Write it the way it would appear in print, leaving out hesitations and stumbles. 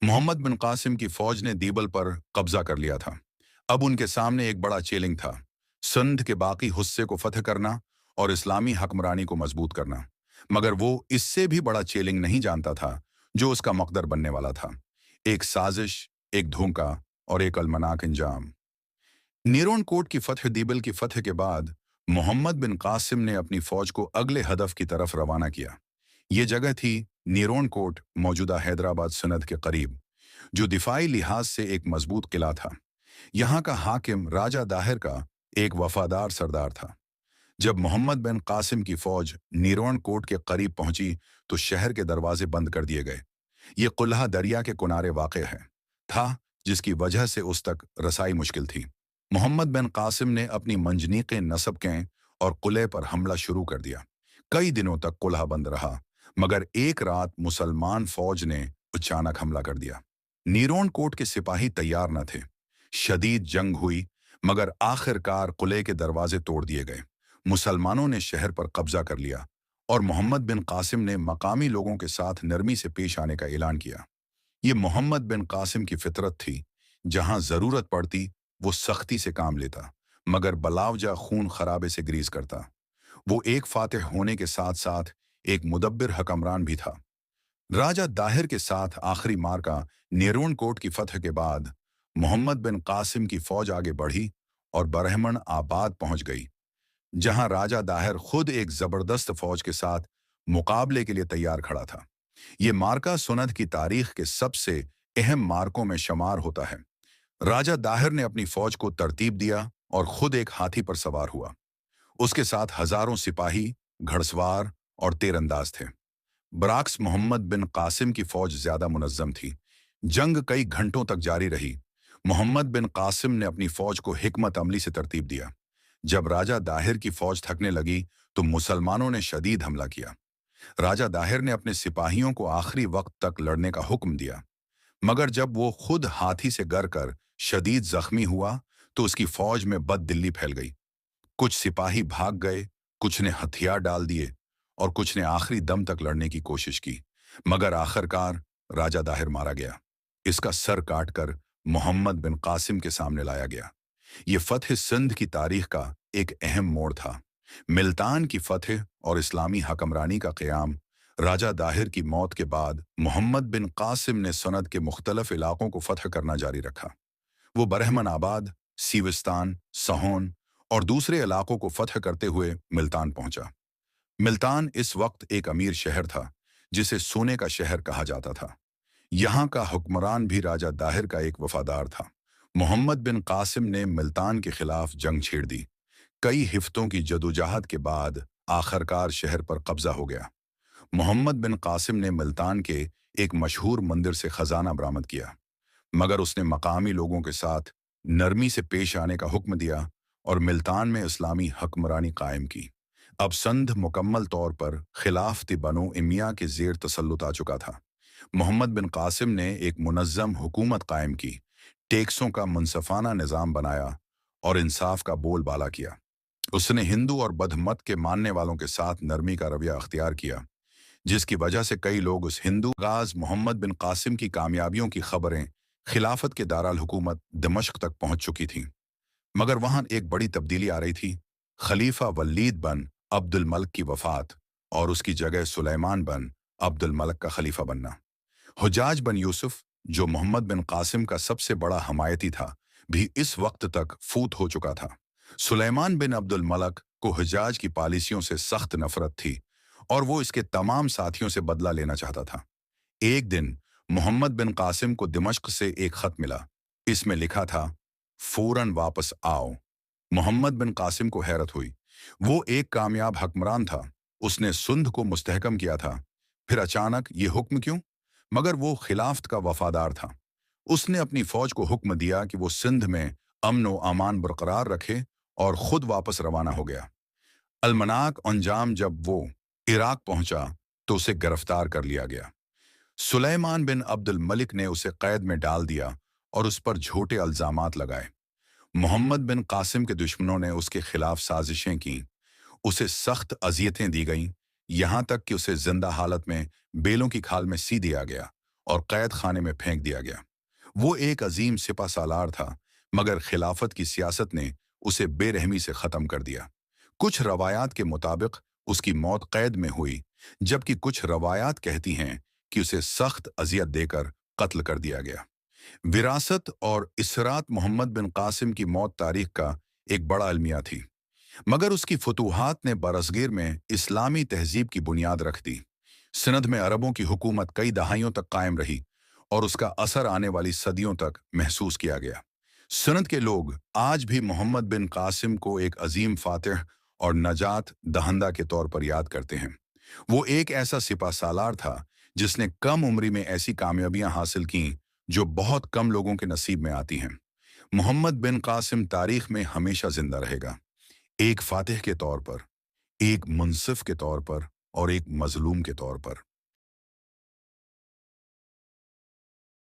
मोहम्मद बिन कासिम की फौज ने दीबल पर कब्जा कर लिया था। अब उनके सामने एक बड़ा चैलेंज था, सिंध के बाकी हिस्से को फतह करना और इस्लामी हकमरानी को मजबूत करना। मगर वो इससे भी बड़ा चैलेंज नहीं जानता था जो उसका मकदर बनने वाला था। एक साजिश, एक धोखा और एक अलमनाक इंजाम। नीरोन कोट की फतह, दीबल की फतह के बाद मोहम्मद बिन कासिम ने अपनी फौज को अगले हदफ की तरफ रवाना किया। ये जगह थी नीरोन कोट, मौजूदा हैदराबाद सनद के करीब, जो दिफाई लिहाज से एक मजबूत किला था। यहाँ का हाकिम राजा दाहिर का एक वफादार सरदार था। जब मोहम्मद बिन कासिम की फौज नीरोन कोट के करीब पहुंची तो शहर के दरवाजे बंद कर दिए गए। ये कुल्हा दरिया के किनारे वाक़ है था, जिसकी वजह से उस तक रसाई मुश्किल थी। मोहम्मद बिन कासिम ने अपनी मंजनीक़ें नस्ब कें और कुले पर हमला शुरू कर दिया। कई दिनों तक कुल्हा बंद रहा, मगर एक रात मुसलमान फौज ने अचानक हमला कर दिया। नीरोन कोट के सिपाही तैयार न थे। शदीद जंग हुई, मगर आखिरकार कुले के दरवाजे तोड़ दिए गए। मुसलमानों ने शहर पर कब्जा कर लिया और मोहम्मद बिन कासिम ने मकामी लोगों के साथ नरमी से पेश आने का ऐलान किया। ये मोहम्मद बिन कासिम की फितरत थी। जहां जरूरत पड़ती वो सख्ती से काम लेता, मगर बलावजा खून खराबे से ग्रीज करता। वो एक फातिह होने के साथ साथ एक मुदब्बिर हकमरान भी था। राजा दाहिर के साथ आखिरी मार्का नेरून कोट की फतह के बाद मोहम्मद बिन कासिम की फौज आगे बढ़ी और बरहमन आबाद पहुंच गई, जहां राजा दाहिर खुद एक जबरदस्त फौज के साथ मुकाबले के लिए तैयार खड़ा था। ये मार्का सुनद की तारीख के सबसे अहम मार्कों में शुमार होता है। राजा दाहिर ने अपनी फौज को तरतीब दिया और खुद एक हाथी पर सवार हुआ। उसके साथ हजारों सिपाही, घड़सवार और तीरंदाज थे। बराक्स मोहम्मद बिन कासिम की फौज ज्यादा मुनज्जम थी। जंग कई घंटों तक जारी रही। मोहम्मद बिन कासिम ने अपनी फौज को हिकमत अमली से तरतीब दिया। जब राजा दाहिर की फौज थकने लगी तो मुसलमानों ने शदीद हमला किया। राजा दाहिर ने अपने सिपाहियों को आखिरी वक्त तक लड़ने का हुक्म दिया, मगर जब वो खुद हाथी से गर कर शदीद जख्मी हुआ तो उसकी फौज में बददिली फैल गई। कुछ सिपाही भाग गए, कुछ ने हथियार डाल दिए और कुछ ने आखिरी दम तक लड़ने की कोशिश की, मगर आखिरकार राजा दाहिर मारा गया। इसका सर काटकर मोहम्मद बिन कासिम के सामने लाया गया। ये फतह सिंध की तारीख का एक अहम मोड़ था। मुल्तान की फतह और इस्लामी हकमरानी का क़याम। राजा दाहिर की मौत के बाद मोहम्मद बिन कासिम ने सनद के मुख्तलिफ इलाकों को फतह करना जारी रखा। वो बरहमन आबाद, सीविस्तान, सहोन और दूसरे इलाकों को फतह करते हुए मुल्तान पहुंचा। मुल्तान इस वक्त एक अमीर शहर था, जिसे सोने का शहर कहा जाता था। यहाँ का हुक्मरान भी राजा दाहिर का एक वफादार था। मोहम्मद बिन कासिम ने मुल्तान के खिलाफ जंग छेड़ दी। कई हिफ्तों की जदोजहद के बाद आखिरकार शहर पर कब्जा हो गया। मोहम्मद बिन कासिम ने मुल्तान के एक मशहूर मंदिर से खजाना बरामद किया, मगर उसने मकामी लोगों के साथ नरमी से पेश आने का हुक्म दिया और मुल्तान में इस्लामी हकमरानी कायम की। अब संध मुकम्मल तौर पर खिलाफत बनो इमिया के जेर तसल्लुत आ चुका था। मोहम्मद बिन कासिम ने एक मुनज़्ज़म हुकूमत कायम की, टैक्सों का मुनसफाना निज़ाम बनाया और इंसाफ का बोलबाला किया। उसने हिंदू और बौद्ध मत के मानने वालों के साथ नरमी का रवैया अख्तियार किया, जिसकी वजह से कई लोग उस हिंदू गाज मोहम्मद बिन कासिम की कामयाबियों की खबरें खिलाफत के दाराल हुकूमत दमश्क तक पहुंच चुकी थीं। मगर वहां एक बड़ी तब्दीली आ रही थी। खलीफा वलीद बन अब्दुल मलिक की वफात और उसकी जगह सुलेमान बन अब्दुल मलिक का खलीफा बनना। हुजाज बन यूसुफ, जो मोहम्मद बिन कासिम का सबसे बड़ा हमायती था, भी इस वक्त तक फूत हो चुका था। सुलेमान बिन अब्दुल मलिक को हुजाज की पॉलिसियों से सख्त नफरत थी और वो इसके तमाम साथियों से बदला लेना चाहता था। एक दिन मोहम्मद बिन कासिम को दिमश्क से एक खत मिला। इसमें लिखा था, फौरन वापस आओ। मोहम्मद बिन कासिम को हैरत हुई। वो एक कामयाब हकमरान था, उसने सिंध को मुस्तहकम किया था, फिर अचानक ये हुक्म क्यों? मगर वो खिलाफत का वफादार था। उसने अपनी फौज को हुक्म दिया कि वो सिंध में अमन व अमान बरकरार रखे और खुद वापस रवाना हो गया। अलमनाक अंजाम जब वो इराक पहुंचा तो उसे गिरफ्तार कर लिया गया। सुलेमान बिन अब्दुल मलिक ने उसे कैद में डाल दिया और उस पर झूठे इल्जामात लगाए। मोहम्मद बिन कासिम के दुश्मनों ने उसके खिलाफ साजिशें की, उसे सख्त अजियतें दी गईं, यहाँ तक कि उसे जिंदा हालत में बेलों की खाल में सी दिया गया और कैद खाने में फेंक दिया गया। वो एक अजीम सिपा सालार था, मगर खिलाफत की सियासत ने उसे बेरहमी से ख़त्म कर दिया। कुछ रवायात के मुताबिक उसकी मौत कैद में हुई, जबकि कुछ रवायात कहती हैं कि उसे सख्त अजियत देकर कत्ल कर दिया गया। विरासत और इसरात मोहम्मद बिन कासिम की मौत तारीख का एक बड़ा अलमिया थी, मगर उसकी फतूहात ने बरसगीर में इस्लामी तहजीब की बुनियाद रख दी। सिंध में अरबों की हुकूमत कई दहाइयों तक कायम रही और उसका असर आने वाली सदियों तक महसूस किया गया। सिंध के लोग आज भी मोहम्मद बिन कासिम को एक अजीम फातिह और नजात दहंदा के तौर पर याद करते हैं। वो एक ऐसा सिपा सालार था जिसने कम उम्री में ऐसी कामयाबियां हासिल की जो बहुत कम लोगों के नसीब में आती हैं। मोहम्मद बिन कासिम तारीख में हमेशा जिंदा रहेगा, एक फातिह के तौर पर, एक मुनसिफ के तौर पर और एक मजलूम के तौर पर।